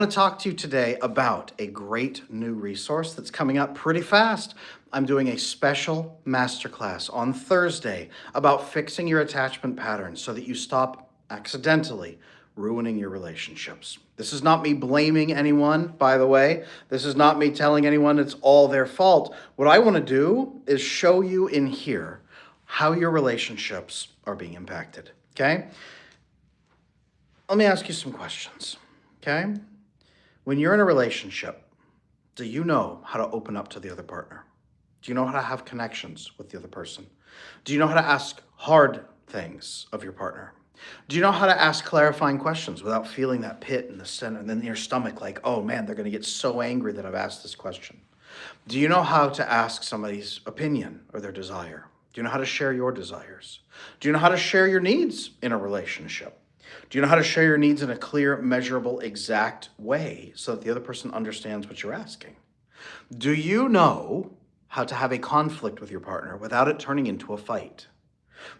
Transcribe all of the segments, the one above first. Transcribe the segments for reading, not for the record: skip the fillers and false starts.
To talk to you today about a great new resource that's coming up pretty fast. I'm doing a special masterclass on Thursday about fixing your attachment patterns so that you stop accidentally ruining your relationships. This is not me blaming anyone, by the way. This is not me telling anyone it's all their fault. What I want to do is show you in here how your relationships are being impacted, okay? Let me ask you some questions, okay? When you're in a relationship, do you know how to open up to the other partner? Do you know how to have connections with the other person? Do you know how to ask hard things of your partner? Do you know how to ask clarifying questions without feeling that pit in the center and then in your stomach like, oh man, they're going to get so angry that I've asked this question? Do you know how to ask somebody's opinion or their desire? Do you know how to share your desires? Do you know how to share your needs in a relationship? Do you know how to share your needs in a clear, measurable, exact way so that the other person understands what you're asking? Do you know how to have a conflict with your partner without it turning into a fight?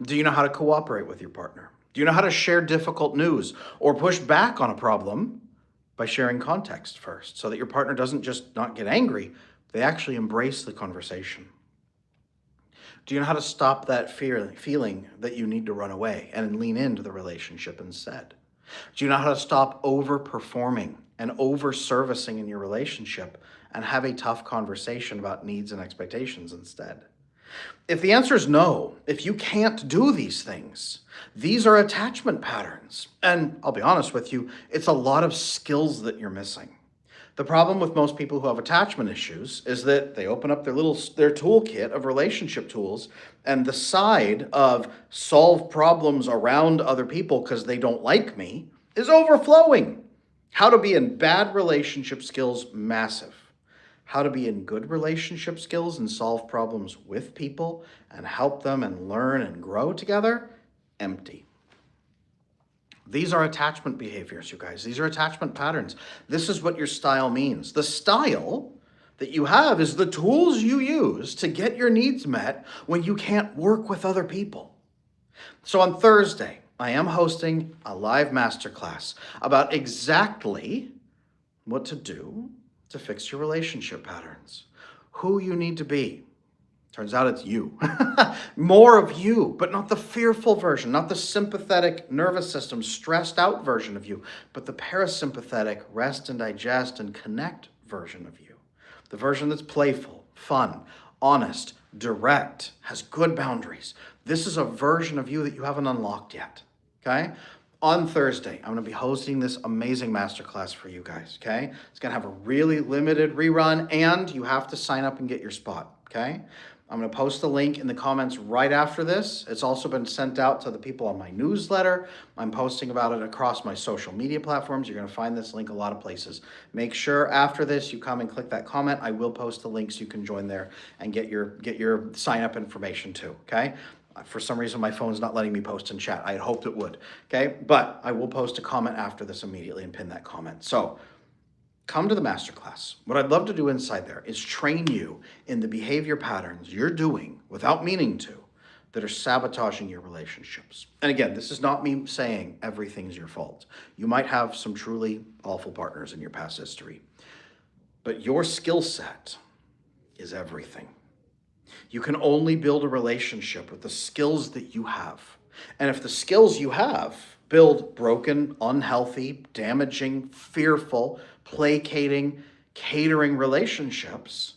Do you know how to cooperate with your partner? Do you know how to share difficult news or push back on a problem by sharing context first so that your partner doesn't just not get angry, they actually embrace the conversation? Do you know how to stop that feeling that you need to run away and lean into the relationship instead? Do you know how to stop overperforming and over-servicing in your relationship and have a tough conversation about needs and expectations instead? If the answer is no, if you can't do these things, these are attachment patterns. And I'll be honest with you, it's a lot of skills that you're missing. The problem with most people who have attachment issues is that they open up their toolkit of relationship tools, and the side of solve problems around other people because they don't like me is overflowing. How to be in bad relationship skills, massive. How to be in good relationship skills and solve problems with people and help them and learn and grow together, empty. These are attachment behaviors, you guys. These are attachment patterns. This is what your style means. The style that you have is the tools you use to get your needs met when you can't work with other people. So on Thursday, I am hosting a live masterclass about exactly what to do to fix your relationship patterns, who you need to be. Turns out it's you. More of you, but not the fearful version, not the sympathetic nervous system, stressed out version of you, but the parasympathetic rest and digest and connect version of you. The version that's playful, fun, honest, direct, has good boundaries. This is a version of you that you haven't unlocked yet, okay? On Thursday, I'm going to be hosting this amazing masterclass for you guys, okay? It's going to have a really limited rerun, and you have to sign up and get your spot, okay? I'm going to post the link in the comments right after this. It's also been sent out to the people on my newsletter. I'm posting about it across my social media platforms. You're going to find this link a lot of places. Make sure after this you come and click that comment. I will post the links. You can join there and get your sign up information too, okay? For some reason, my phone's not letting me post in chat. I had hoped it would, okay? But I will post a comment after this immediately and pin that comment. So come to the masterclass. What I'd love to do inside there is train you in the behavior patterns you're doing without meaning to that are sabotaging your relationships. And again, this is not me saying everything's your fault. You might have some truly awful partners in your past history, but your skill set is everything. You can only build a relationship with the skills that you have. And if the skills you have build broken, unhealthy, damaging, fearful, placating, catering relationships,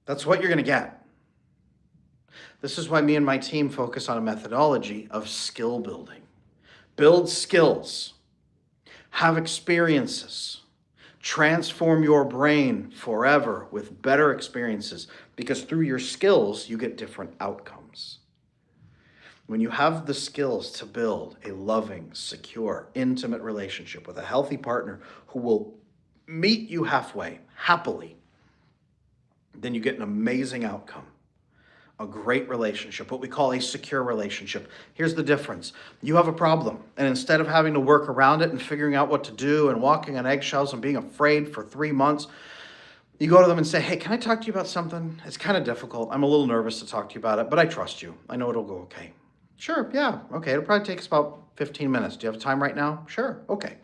that's what you're going to get. This is why me and my team focus on a methodology of skill building. Build skills, have experiences, transform your brain forever with better experiences, because through your skills, you get different outcomes. When you have the skills to build a loving, secure, intimate relationship with a healthy partner who will meet you halfway, happily, then you get an amazing outcome. A great relationship, what we call a secure relationship. Here's the difference. You have a problem, and instead of having to work around it and figuring out what to do and walking on eggshells and being afraid for 3 months, you go to them and say, hey, can I talk to you about something? It's kind of difficult. I'm a little nervous to talk to you about it, but I trust you. I know it'll go okay. Sure, yeah, okay. It'll probably take us about 15 minutes. Do you have time right now? Sure, okay.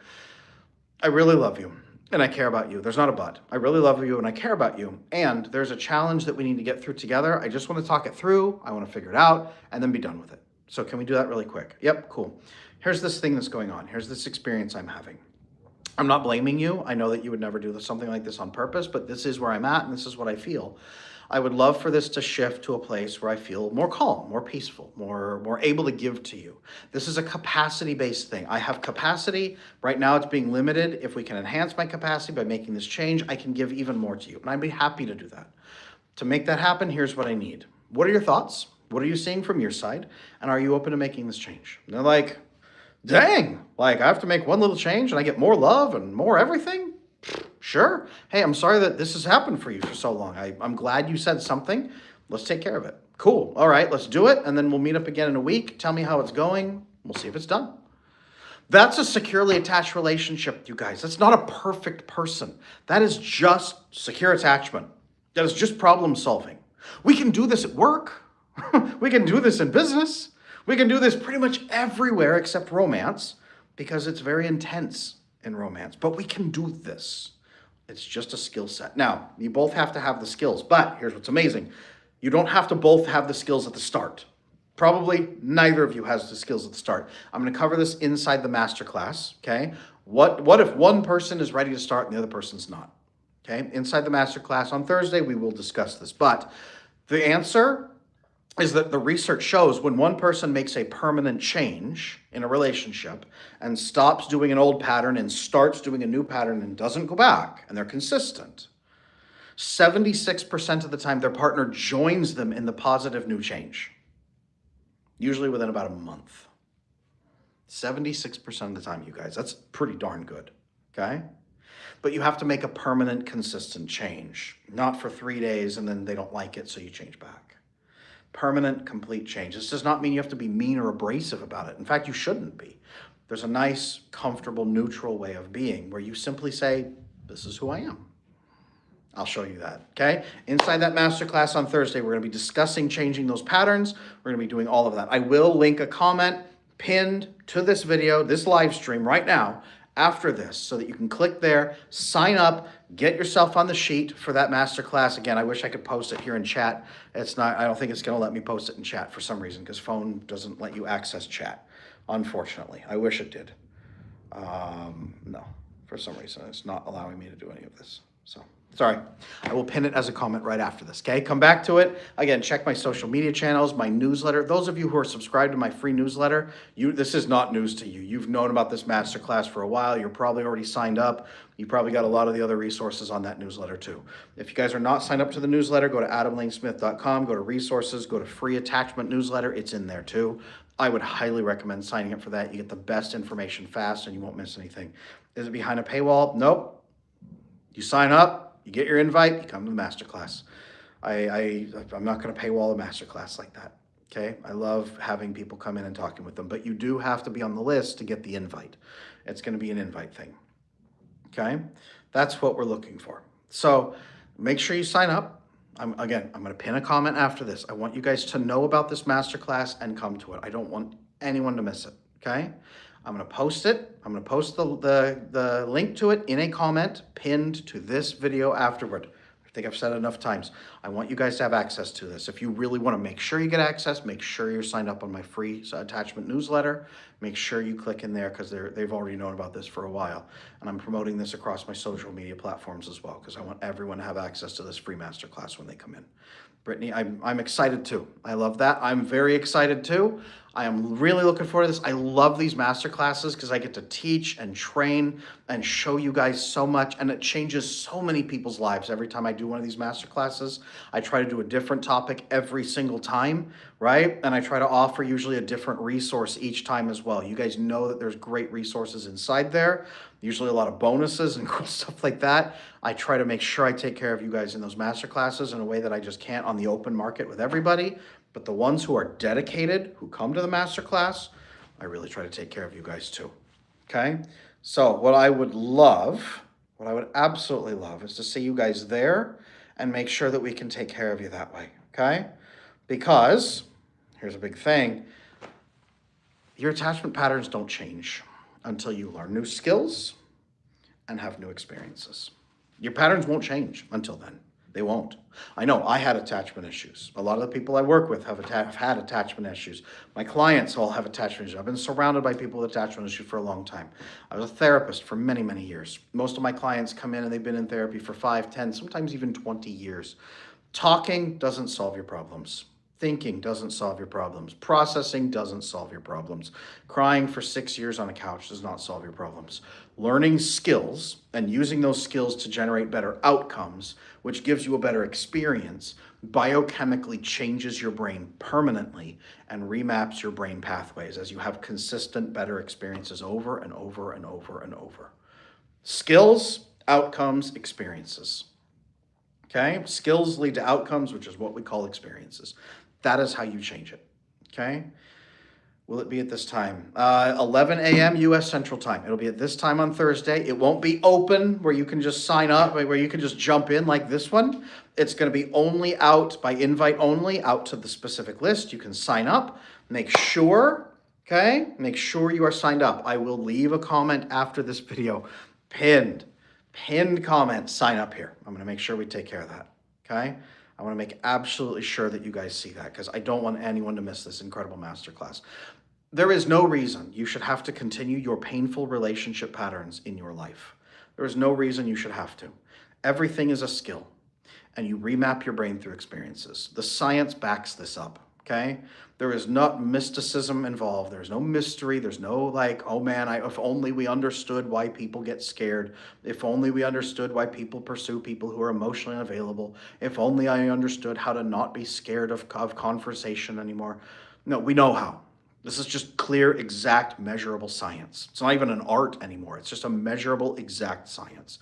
I really love you and I care about you. There's not a but. I really love you and I care about you. And there's a challenge that we need to get through together. I just want to talk it through. I want to figure it out and then be done with it. So can we do that really quick? Yep, cool. Here's this thing that's going on. Here's this experience I'm having. I'm not blaming you. I know that you would never do something like this on purpose, but this is where I'm at and this is what I feel. I would love for this to shift to a place where I feel more calm, more peaceful, more able to give to you. This is a capacity-based thing. I have capacity. Right now it's being limited. If we can enhance my capacity by making this change, I can give even more to you. And I'd be happy to do that. To make that happen, here's what I need. What are your thoughts? What are you seeing from your side? And are you open to making this change? And they're like, dang, like I have to make one little change and I get more love and more everything? Sure. Hey, I'm sorry that this has happened for you for so long. I'm glad you said something. Let's take care of it. Cool. All right, let's do it. And then we'll meet up again in a week. Tell me how it's going. We'll see if it's done. That's a securely attached relationship, you guys. That's not a perfect person. That is just secure attachment. That is just problem solving. We can do this at work. We can do this in business. We can do this pretty much everywhere except romance because it's very intense in romance. But we can do this. It's just a skill set. Now, you both have to have the skills, but here's what's amazing. You don't have to both have the skills at the start. Probably neither of you has the skills at the start. I'm going to cover this inside the masterclass, okay? What if one person is ready to start and the other person's not? Okay? Inside the masterclass on Thursday, we will discuss this. But the answer is that the research shows when one person makes a permanent change in a relationship and stops doing an old pattern and starts doing a new pattern and doesn't go back, and they're consistent, 76% of the time their partner joins them in the positive new change, usually within about a month. 76% of the time, you guys. That's pretty darn good, okay? But you have to make a permanent, consistent change, not for 3 days and then they don't like it, so you change back. Permanent, complete change. This does not mean you have to be mean or abrasive about it. In fact, you shouldn't be. There's a nice, comfortable, neutral way of being where you simply say, this is who I am. I'll show you that, okay? Inside that masterclass on Thursday, we're going to be discussing changing those patterns. We're going to be doing all of that. I will link a comment pinned to this video, this live stream right now, after this, so that you can click there, sign up, get yourself on the sheet for that masterclass. Again, I wish I could post it here in chat. It's not, I don't think it's going to let me post it in chat for some reason because phone doesn't let you access chat, unfortunately. I wish it did. No, for some reason, it's not allowing me to do any of this. So, sorry. I will pin it as a comment right after this, okay? Come back to it. Again, check my social media channels, my newsletter. Those of you who are subscribed to my free newsletter, this is not news to you. You've known about this masterclass for a while. You're probably already signed up. You probably got a lot of the other resources on that newsletter too. If you guys are not signed up to the newsletter, go to adamlanesmith.com, go to resources, go to free attachment newsletter. It's in there too. I would highly recommend signing up for that. You get the best information fast and you won't miss anything. Is it behind a paywall? Nope. You sign up, you get your invite, you come to the masterclass. I'm not going to paywall a masterclass like that, okay? I love having people come in and talking with them, but you do have to be on the list to get the invite. It's going to be an invite thing, okay? That's what we're looking for. So make sure you sign up. I'm going to pin a comment after this. I want you guys to know about this masterclass and come to it. I don't want anyone to miss it, okay? I'm going to post it. I'm going to post the link to it in a comment pinned to this video afterward. I think I've said it enough times. I want you guys to have access to this. If you really want to make sure you get access, make sure you're signed up on my free attachment newsletter. Make sure you click in there because they've already known about this for a while. And I'm promoting this across my social media platforms as well because I want everyone to have access to this free masterclass when they come in. Brittany, I'm excited too. I love that. I'm very excited too. I am really looking forward to this. I love these masterclasses because I get to teach and train and show you guys so much, and it changes so many people's lives every time I do one of these masterclasses. I try to do a different topic every single time, right? And I try to offer usually a different resource each time as well. You guys know that there's great resources inside there, usually a lot of bonuses and cool stuff like that. I try to make sure I take care of you guys in those masterclasses in a way that I just can't on the open market with everybody. But the ones who are dedicated, who come to the masterclass, I really try to take care of you guys too, okay? So what I would absolutely love is to see you guys there and make sure that we can take care of you that way, okay? Because, here's a big thing, your attachment patterns don't change until you learn new skills and have new experiences. Your patterns won't change until then. They won't. I know I had attachment issues. A lot of the people I work with have had attachment issues. My clients all have attachment issues. I've been surrounded by people with attachment issues for a long time. I was a therapist for many, many years. Most of my clients come in and they've been in therapy for 5, 10, sometimes even 20 years. Talking doesn't solve your problems. Thinking doesn't solve your problems. Processing doesn't solve your problems. Crying for 6 years on a couch does not solve your problems. Learning skills and using those skills to generate better outcomes, which gives you a better experience, biochemically changes your brain permanently and remaps your brain pathways as you have consistent, better experiences over and over and over and over. Skills, outcomes, experiences. Okay? Skills lead to outcomes, which is what we call experiences. That is how you change it. Okay? Will it be at this time? 11 a.m. U.S. Central Time. It'll be at this time on Thursday. It won't be open where you can just sign up, where you can just jump in like this one. It's going to be only out by invite only, out to the specific list. You can sign up. Make sure you are signed up. I will leave a comment after this video. Pinned comment, sign up here. I'm going to make sure we take care of that. Okay? I want to make absolutely sure that you guys see that because I don't want anyone to miss this incredible masterclass. There is no reason you should have to continue your painful relationship patterns in your life. There is no reason you should have to. Everything is a skill, and you remap your brain through experiences. The science backs this up, okay? There is not mysticism involved. There's no mystery. There's no like, oh man, if only we understood why people get scared. If only we understood why people pursue people who are emotionally unavailable. If only I understood how to not be scared of conversation anymore. No, we know how. This is just clear, exact, measurable science. It's not even an art anymore. It's just a measurable, exact science.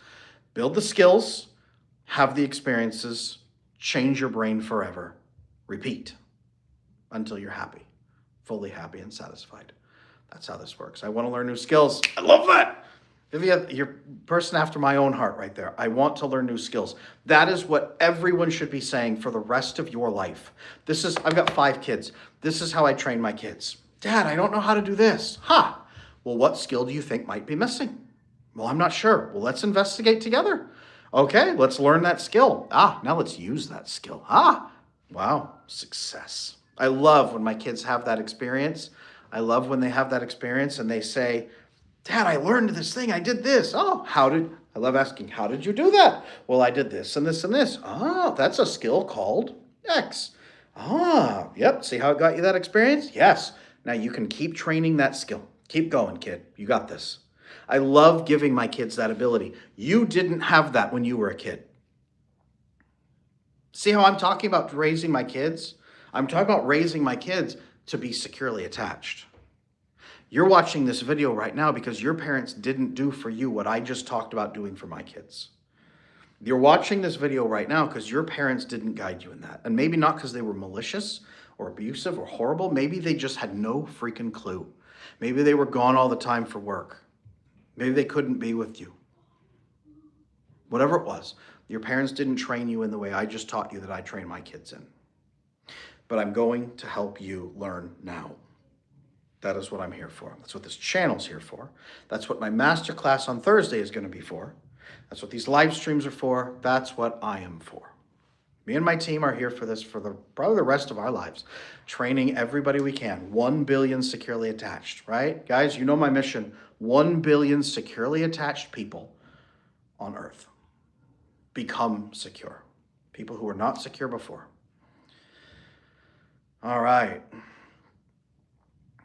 Build the skills, have the experiences, change your brain forever. Repeat until you're happy, fully happy and satisfied. That's how this works. I want to learn new skills. I love that. Vivian, you're a person after my own heart right there. I want to learn new skills. That is what everyone should be saying for the rest of your life. I've got 5 kids. This is how I train my kids. Dad, I don't know how to do this. Well, what skill do you think might be missing? Well, I'm not sure. Well, let's investigate together. Okay, let's learn that skill. Now let's use that skill. Wow, success. I love when my kids have that experience. I love when they have that experience and they say, Dad, I learned this thing. I did this. I love asking, how did you do that? Well, I did this and this and this. That's a skill called X. Yep. See how it got you that experience? Yes. Now you can keep training that skill. Keep going, kid. You got this. I love giving my kids that ability. You didn't have that when you were a kid. See how I'm talking about raising my kids? I'm talking about raising my kids to be securely attached. You're watching this video right now because your parents didn't do for you what I just talked about doing for my kids. You're watching this video right now because your parents didn't guide you in that. And maybe not because they were malicious or abusive or horrible. Maybe they just had no freaking clue. Maybe they were gone all the time for work. Maybe they couldn't be with you. Whatever it was, your parents didn't train you in the way I just taught you that I train my kids in. But I'm going to help you learn now. That is what I'm here for. That's what this channel's here for. That's what my masterclass on Thursday is going to be for. That's what these live streams are for. That's what I am for. Me and my team are here for this for probably the rest of our lives. Training everybody we can. 1 billion securely attached, right? Guys, you know my mission. 1 billion securely attached people on Earth become secure. People who were not secure before. All right.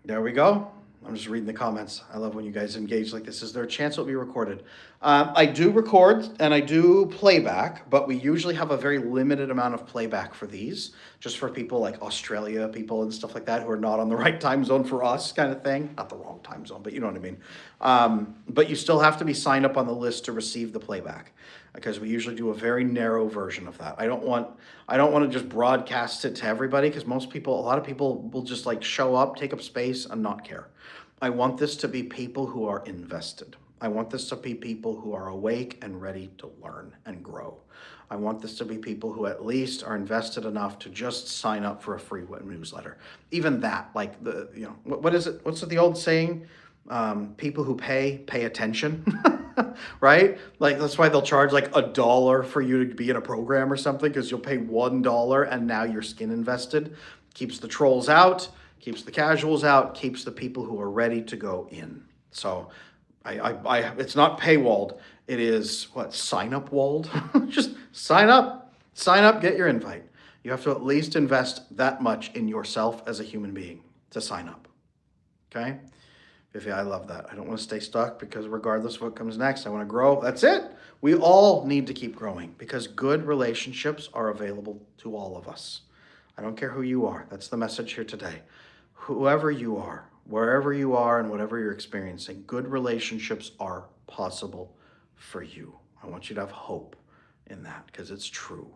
There we go. I'm just reading the comments. I love when you guys engage like this. Is there a chance it'll be recorded? I do record and I do playback, but we usually have a very limited amount of playback for these, just for people like Australia people and stuff like that who are not on the right time zone for us kind of thing. Not the wrong time zone, but you know what I mean. But you still have to be signed up on the list to receive the playback because we usually do a very narrow version of that. I don't want to just broadcast it to everybody because a lot of people will just like show up, take up space and not care. I want this to be people who are invested. I want this to be people who are awake and ready to learn and grow. I want this to be people who at least are invested enough to just sign up for a free newsletter. Even that, like what is it? What's the old saying? People who pay attention, right? Like that's why they'll charge like $1 for you to be in a program or something, because you'll pay $1 and now your skin invested. Keeps the trolls out, keeps the casuals out, keeps the people who are ready to go in. So it's not paywalled. It is what, sign up walled? Just sign up, get your invite. You have to at least invest that much in yourself as a human being to sign up. Okay? Vivi, I love that. I don't want to stay stuck, because regardless of what comes next, I want to grow. That's it. We all need to keep growing, because good relationships are available to all of us. I don't care who you are. That's the message here today. Whoever you are, wherever you are, and whatever you're experiencing, good relationships are possible for you. I want you to have hope in that, because it's true.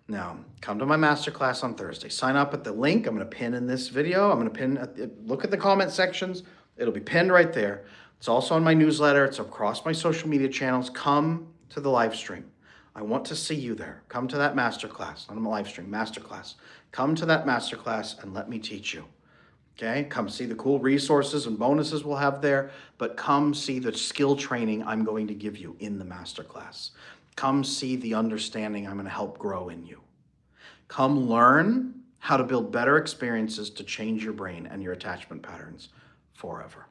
Now, come to my masterclass on Thursday. Sign up at the link I'm going to pin in this video. I'm going to pin, look at the comment sections. It'll be pinned right there. It's also on my newsletter. It's across my social media channels. Come to the live stream. I want to see you there. Come to that masterclass, not a live stream, masterclass. Come to that masterclass and let me teach you. Okay? Come see the cool resources and bonuses we'll have there, but come see the skill training I'm going to give you in the masterclass. Come see the understanding I'm going to help grow in you. Come learn how to build better experiences to change your brain and your attachment patterns forever.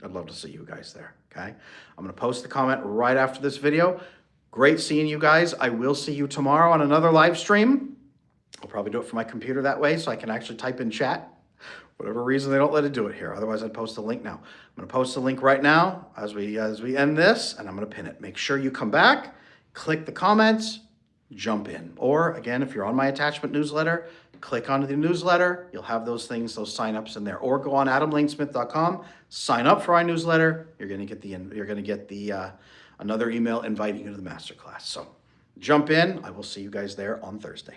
I'd love to see you guys there, okay? I'm going to post the comment right after this video. Great seeing you guys. I will see you tomorrow on another live stream. I'll probably do it from my computer that way so I can actually type in chat. Whatever reason, they don't let it do it here. Otherwise, I'd post the link now. I'm going to post the link right now as we end this, and I'm going to pin it. Make sure you come back, click the comments, jump in. Or again, if you're on my attachment newsletter, click onto the newsletter. You'll have those things, those signups in there. Or go on adamlanesmith.com, sign up for our newsletter. You're going to get the another email inviting you to the masterclass. So jump in. I will see you guys there on Thursday.